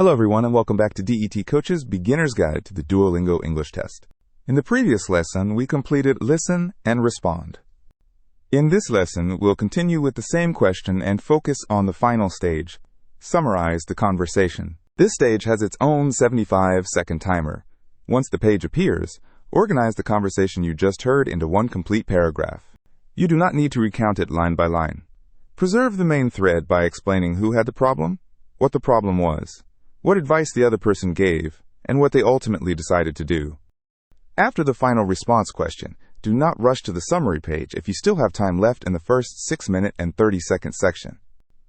Hello everyone and welcome back to DET Coach's Beginner's Guide to the Duolingo English Test. In the previous lesson, we completed Listen and Respond. In this lesson, we'll continue with the same question and focus on the final stage, Summarize the Conversation. This stage has its own 75-second timer. Once the page appears, organize the conversation you just heard into one complete paragraph. You do not need to recount it line by line. Preserve the main thread by explaining who had the problem, what the problem was, what advice the other person gave, and what they ultimately decided to do. After the final response question, do not rush to the summary page if you still have time left in the first 6-minute and 30-second section.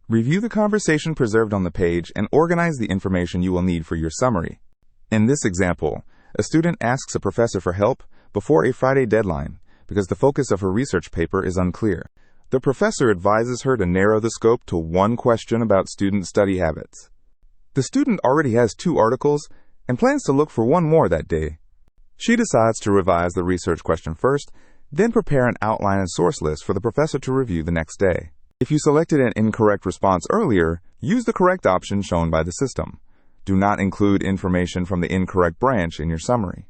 Review the conversation preserved on the page and organize the information you will need for your summary. In this example, a student asks a professor for help before a Friday deadline because the focus of her research paper is unclear. The professor advises her to narrow the scope to one question about student study habits. The student already has 2 articles and plans to look for one more that day. She decides to revise the research question first, then prepare an outline and source list for the professor to review the next day. If you selected an incorrect response earlier, use the correct option shown by the system. Do not include information from the incorrect branch in your summary.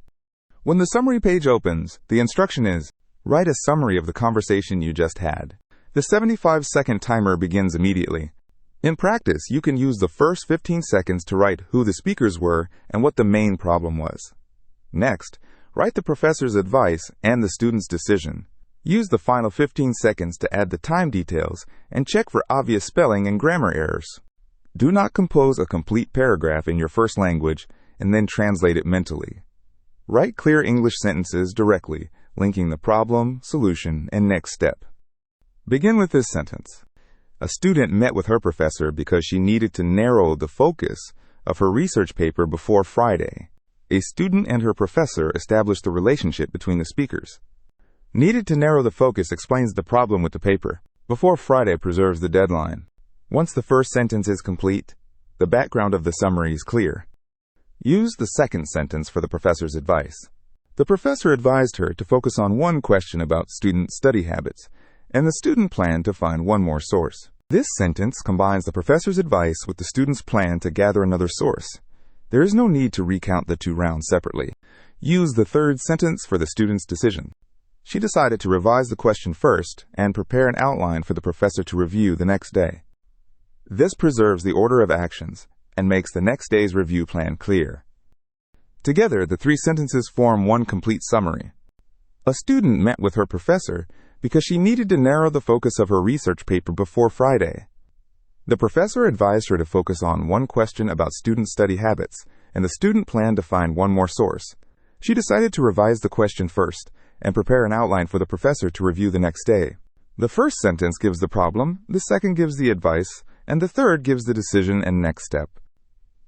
When the summary page opens, the instruction is, write a summary of the conversation you just had. The 75-second timer begins immediately. In practice, you can use the first 15 seconds to write who the speakers were and what the main problem was. Next, write the professor's advice and the student's decision. Use the final 15 seconds to add the time details and check for obvious spelling and grammar errors. Do not compose a complete paragraph in your first language and then translate it mentally. Write clear English sentences directly, linking the problem, solution, and next step. Begin with this sentence. A student met with her professor because she needed to narrow the focus of her research paper before Friday. A student and her professor established the relationship between the speakers. Needed to narrow the focus explains the problem with the paper. Before Friday preserves the deadline. Once the first sentence is complete, the background of the summary is clear. Use the second sentence for the professor's advice. The professor advised her to focus on one question about student study habits, and the student planned to find one more source. This sentence combines the professor's advice with the student's plan to gather another source. There is no need to recount the 2 rounds separately. Use the third sentence for the student's decision. She decided to revise the question first and prepare an outline for the professor to review the next day. This preserves the order of actions and makes the next day's review plan clear. Together, the 3 sentences form one complete summary. A student met with her professor because she needed to narrow the focus of her research paper before Friday. The professor advised her to focus on one question about student study habits, and the student planned to find one more source. She decided to revise the question first and prepare an outline for the professor to review the next day. The first sentence gives the problem, the second gives the advice, and the third gives the decision and next step.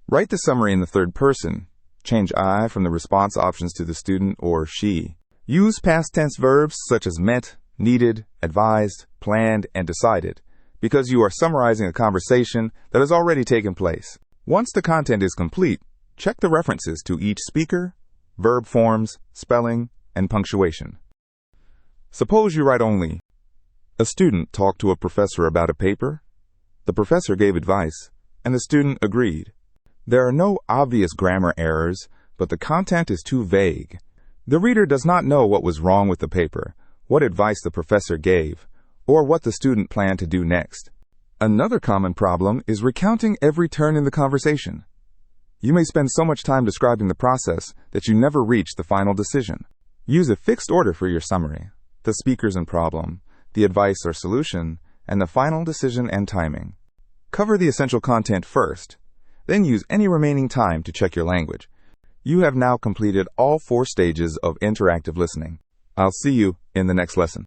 Write the summary in the third person. Change I from the response options to the student or she. Use past tense verbs such as met, needed, advised, planned, and decided, because you are summarizing a conversation that has already taken place. Once the content is complete, check the references to each speaker, verb forms, spelling, and punctuation. Suppose you write only, a student talked to a professor about a paper, the professor gave advice, and the student agreed. There are no obvious grammar errors, but the content is too vague. The reader does not know what was wrong with the paper, what advice the professor gave, or what the student planned to do next. Another common problem is recounting every turn in the conversation. You may spend so much time describing the process that you never reach the final decision. Use a fixed order for your summary, the speakers and problem, the advice or solution, and the final decision and timing. Cover the essential content first, then use any remaining time to check your language. You have now completed all 4 stages of interactive listening. I'll see you in the next lesson.